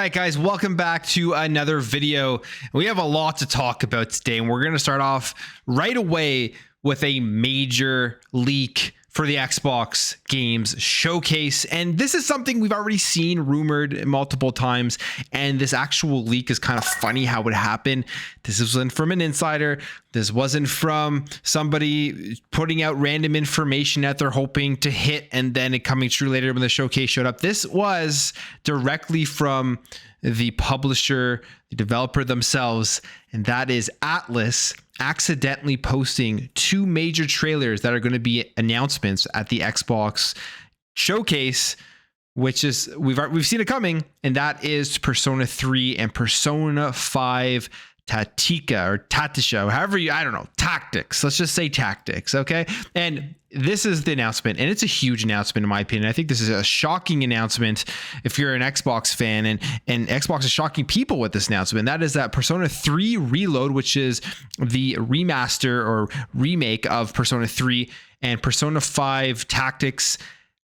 right, guys, welcome back to another video. We have a lot to talk about today, and we're going to start off right away with a major leak for the Xbox Games Showcase. And this is something we've already seen rumored multiple times, and this actual leak is kind of funny how it happened. This wasn't from an insider. This wasn't from somebody putting out random information that they're hoping to hit and then it coming true later when the showcase showed up. This was directly from the publisher, the developer themselves, and that is Atlas accidentally posting two major trailers that are going to be announcements at the Xbox Showcase, which is we've seen it coming, and that is Persona 3 and Persona 5 Tactica, Tactics. Let's just say Tactics, okay? And this is the announcement, and it's a huge announcement in my opinion. I think this is a shocking announcement if you're an Xbox fan, and Xbox is shocking people with this announcement. And that is that Persona 3 Reload, which is the remaster or remake of Persona 3, and Persona 5 Tactics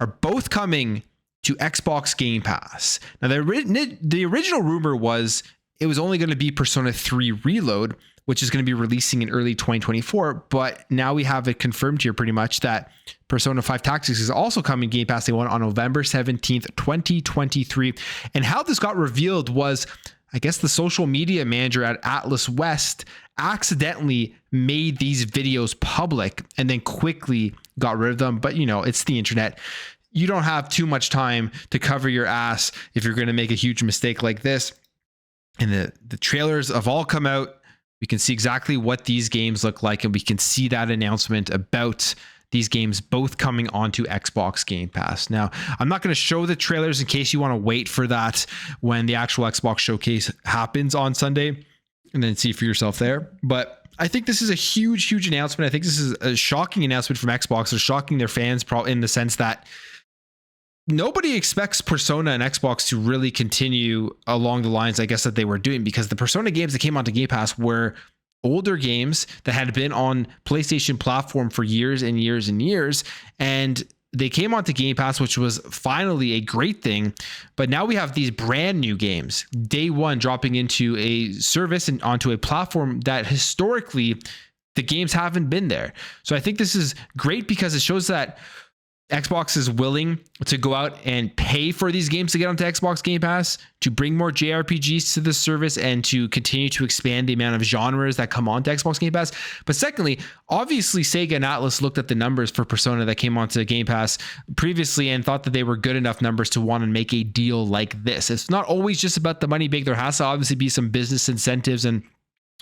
are both coming to Xbox Game Pass. Now, the original rumor was it was only going to be Persona 3 Reload, which is going to be releasing in early 2024. But now we have it confirmed here pretty much that Persona 5 Tactics is also coming Game Pass Day 1 on November 17th, 2023. And how this got revealed was, I guess the social media manager at Atlas West accidentally made these videos public and then quickly got rid of them. But, it's the internet. You don't have too much time to cover your ass if you're going to make a huge mistake like this. And the trailers have all come out. We can see exactly what these games look like, and we can see that announcement about these games both coming onto Xbox Game Pass. Now, I'm not going to show the trailers in case you want to wait for that when the actual Xbox Showcase happens on Sunday and then see for yourself there. But I think this is a huge, huge announcement. I think this is a shocking announcement from Xbox. They're shocking their fans in the sense that nobody expects Persona and Xbox to really continue along the lines, I guess, that they were doing, because the Persona games that came onto Game Pass were older games that had been on PlayStation platform for years and years and years. And they came onto Game Pass, which was finally a great thing. But now we have these brand new games, day one, dropping into a service and onto a platform that historically the games haven't been there. So I think this is great because it shows that Xbox is willing to go out and pay for these games to get onto Xbox Game Pass, to bring more JRPGs to the service, and to continue to expand the amount of genres that come onto Xbox Game Pass. But secondly, obviously Sega and Atlas looked at the numbers for Persona that came onto Game Pass previously and thought that they were good enough numbers to want to make a deal like this. It's not always just about the money big. There has to obviously be some business incentives and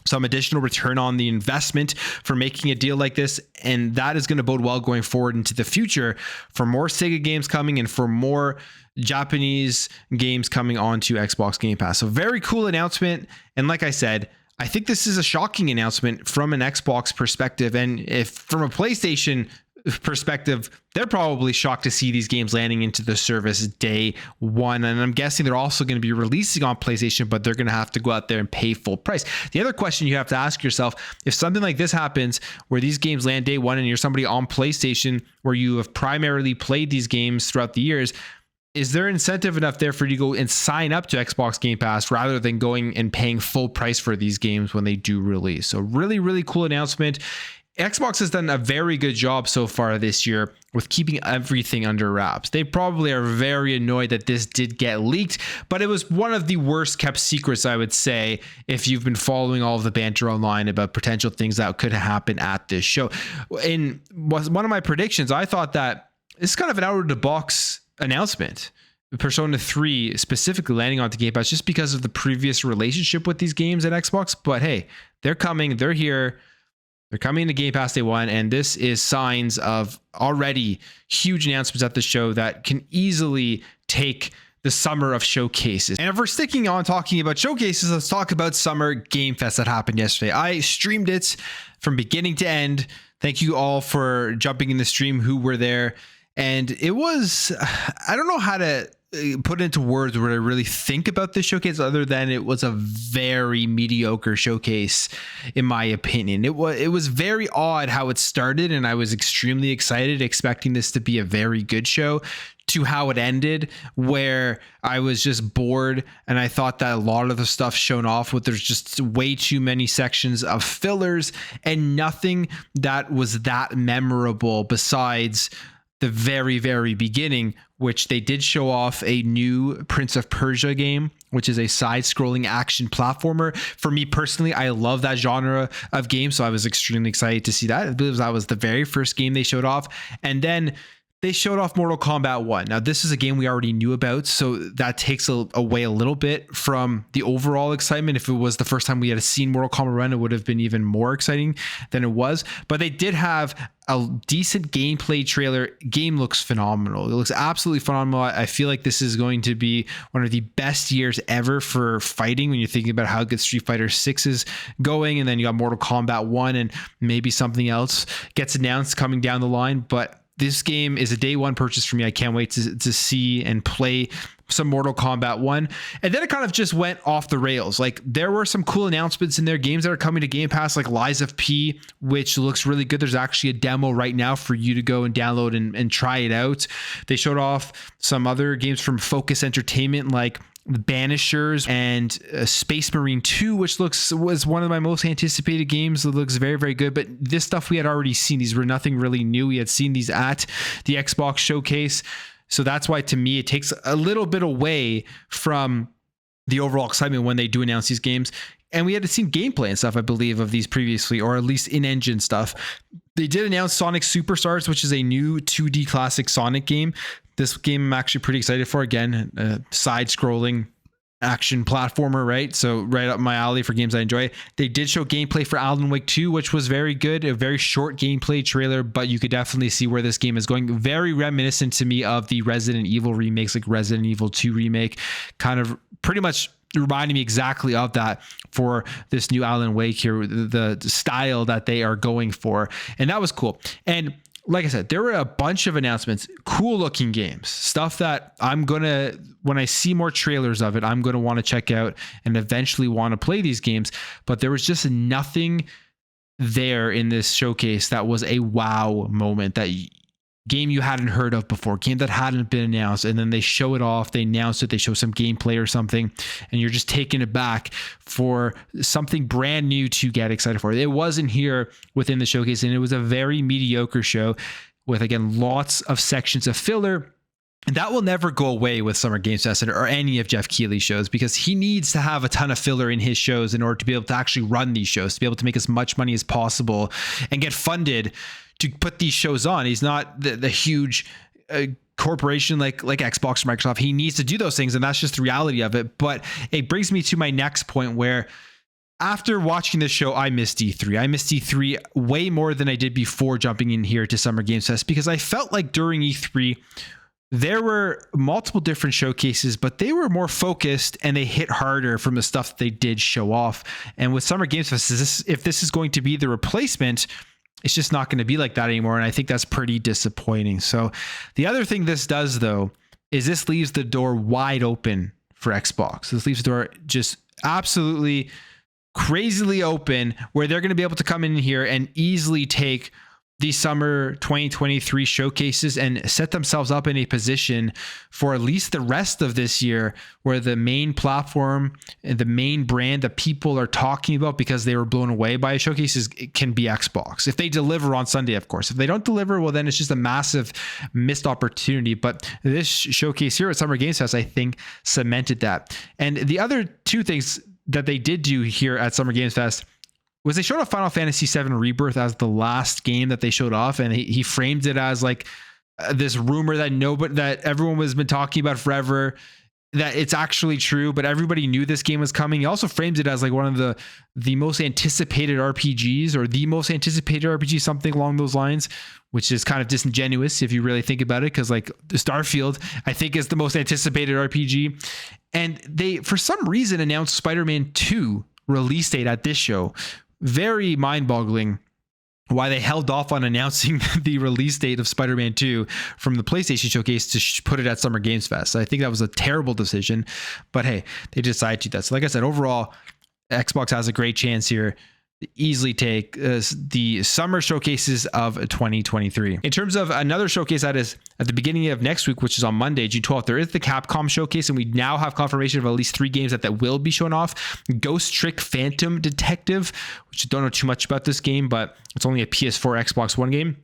some additional return on the investment for making a deal like this. And that is going to bode well going forward into the future for more Sega games coming and for more Japanese games coming onto Xbox Game Pass. So very cool announcement. And like I said, I think this is a shocking announcement from an Xbox perspective. And if from a PlayStation perspective, they're probably shocked to see these games landing into the service day one. And I'm guessing they're also going to be releasing on PlayStation, but they're going to have to go out there and pay full price. The other question you have to ask yourself, if something like this happens where these games land day one and you're somebody on PlayStation where you have primarily played these games throughout the years, is there incentive enough there for you to go and sign up to Xbox Game Pass rather than going and paying full price for these games when they do release? So really, really cool announcement. Xbox has done a very good job so far this year with keeping everything under wraps. They probably are very annoyed that this did get leaked, but it was one of the worst kept secrets, I would say, if you've been following all of the banter online about potential things that could happen at this show. In one of my predictions, I thought that it's kind of an out of the box announcement. Persona 3 specifically landing onto Game Pass just because of the previous relationship with these games at Xbox. But hey, they're coming, they're here. They're coming to Game Pass Day 1, and this is signs of already huge announcements at the show that can easily take the summer of showcases. And if we're sticking on talking about showcases, let's talk about Summer Game Fest that happened yesterday. I streamed it from beginning to end. Thank you all for jumping in the stream who were there. And it was, I don't know how to put into words what I really think about this showcase other than it was a very mediocre showcase in my opinion. It was very odd how it started, and I was extremely excited expecting this to be a very good show, to how it ended, where I was just bored and I thought that a lot of the stuff shown off with, there's just way too many sections of fillers and nothing that was that memorable besides the very, very beginning, which they did show off a new Prince of Persia game, which is a side-scrolling action platformer. For me personally, I love that genre of game, so I was extremely excited to see that. I believe that was the very first game they showed off. And then they showed off Mortal Kombat 1. Now, this is a game we already knew about, so that takes away a little bit from the overall excitement. If it was the first time we had seen Mortal Kombat 1, it would have been even more exciting than it was. But they did have a decent gameplay trailer. Game looks phenomenal. It looks absolutely phenomenal. I feel like this is going to be one of the best years ever for fighting when you're thinking about how good Street Fighter 6 is going. And then you got Mortal Kombat 1 and maybe something else gets announced coming down the line. But this game is a day one purchase for me. I can't wait to see and play some Mortal Kombat 1. And then it kind of just went off the rails. Like, there were some cool announcements in there, games that are coming to Game Pass, like Lies of P, which looks really good. There's actually a demo right now for you to go and download and try it out. They showed off some other games from Focus Entertainment, like Banishers and Space Marine 2, which was one of my most anticipated games. It looks very, very good. But this stuff we had already seen. These were nothing really new. We had seen these at the Xbox showcase. So that's why, to me, it takes a little bit away from the overall excitement when they do announce these games. And we had seen gameplay and stuff, I believe, of these previously, or at least in-engine stuff. They did announce Sonic Superstars, which is a new 2D classic Sonic game. This game I'm actually pretty excited for. Again, side-scrolling action platformer, right? So right up my alley for games I enjoy. They did show gameplay for Alan Wake 2, which was very good. A very short gameplay trailer, but you could definitely see where this game is going. Very reminiscent to me of the Resident Evil remakes, like Resident Evil 2 remake, kind of pretty much reminding me exactly of that for this new Alan Wake here, the style that they are going for. And that was cool. And like I said, there were a bunch of announcements, cool looking games, stuff that I'm going to, when I see more trailers of it, I'm going to want to check out and eventually want to play these games. But there was just nothing there in this showcase that was a wow moment, that game you hadn't heard of before, game that hadn't been announced, and then they show it off, they announce it, they show some gameplay or something, and you're just taken aback for something brand new to get excited for. It wasn't here within the showcase, and it was a very mediocre show with, again, lots of sections of filler. And that will never go away with Summer Games Fest or any of Jeff Keighley's shows, because he needs to have a ton of filler in his shows in order to be able to actually run these shows, to be able to make as much money as possible and get funded to put these shows on. He's not the huge corporation like Xbox or Microsoft. He needs to do those things, and that's just the reality of it. But it brings me to my next point, where after watching this show, I missed E3. I missed E3 way more than I did before jumping in here to Summer Games Fest, because I felt like during E3, there were multiple different showcases, but they were more focused and they hit harder from the stuff that they did show off. And with Summer Games Fest, if this is going to be the replacement, it's just not going to be like that anymore. And I think that's pretty disappointing. So the other thing this does, though, is this leaves the door wide open for Xbox. This leaves the door just absolutely crazily open, where they're going to be able to come in here and easily take these summer 2023 showcases and set themselves up in a position for at least the rest of this year, where the main platform and the main brand that people are talking about because they were blown away by showcases, it can be Xbox. If they deliver on Sunday, of course. If they don't deliver, well, then it's just a massive missed opportunity. But this showcase here at Summer Games Fest, I think, cemented that. And the other two things that they did do here at Summer Games Fest was they showed off Final Fantasy VII Rebirth as the last game that they showed off, and he framed it as like this rumor that everyone has been talking about forever, that it's actually true, but everybody knew this game was coming. He also frames it as like one of the most anticipated RPGs, or the most anticipated RPG, something along those lines, which is kind of disingenuous if you really think about it, because like Starfield, I think, is the most anticipated RPG. And they, for some reason, announced Spider-Man 2 release date at this show. Very mind-boggling why they held off on announcing the release date of Spider-Man 2 from the PlayStation Showcase to put it at Summer Games Fest. I think that was a terrible decision, but hey, they decided to do that. So like I said, overall, Xbox has a great chance here easily take the summer showcases of 2023. In terms of another showcase that is at the beginning of next week, which is on Monday, June 12th, there is the Capcom showcase, and we now have confirmation of at least 3 games that will be shown off. Ghost Trick Phantom Detective, which I don't know too much about this game, but it's only a PS4, Xbox One game.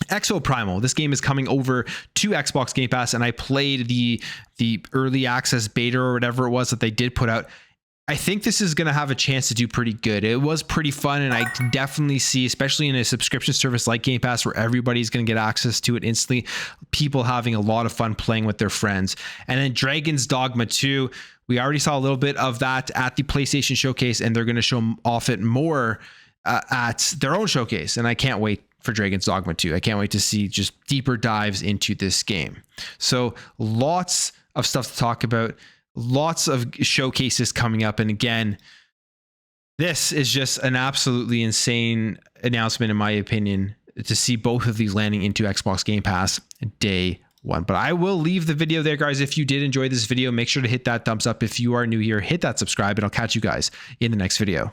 Exo Primal. This game is coming over to Xbox Game Pass, and I played the early access beta or whatever it was that they did put out. I think this is going to have a chance to do pretty good. It was pretty fun, and I can definitely see, especially in a subscription service like Game Pass, where everybody's going to get access to it instantly, people having a lot of fun playing with their friends. And then Dragon's Dogma 2, we already saw a little bit of that at the PlayStation Showcase, and they're going to show off it more at their own showcase. And I can't wait for Dragon's Dogma 2. I can't wait to see just deeper dives into this game. So lots of stuff to talk about. Lots of showcases coming up. And again, this is just an absolutely insane announcement, in my opinion, to see both of these landing into Xbox Game Pass day one. But I will leave the video there, guys. If you did enjoy this video, make sure to hit that thumbs up. If you are new here, hit that subscribe, and I'll catch you guys in the next video.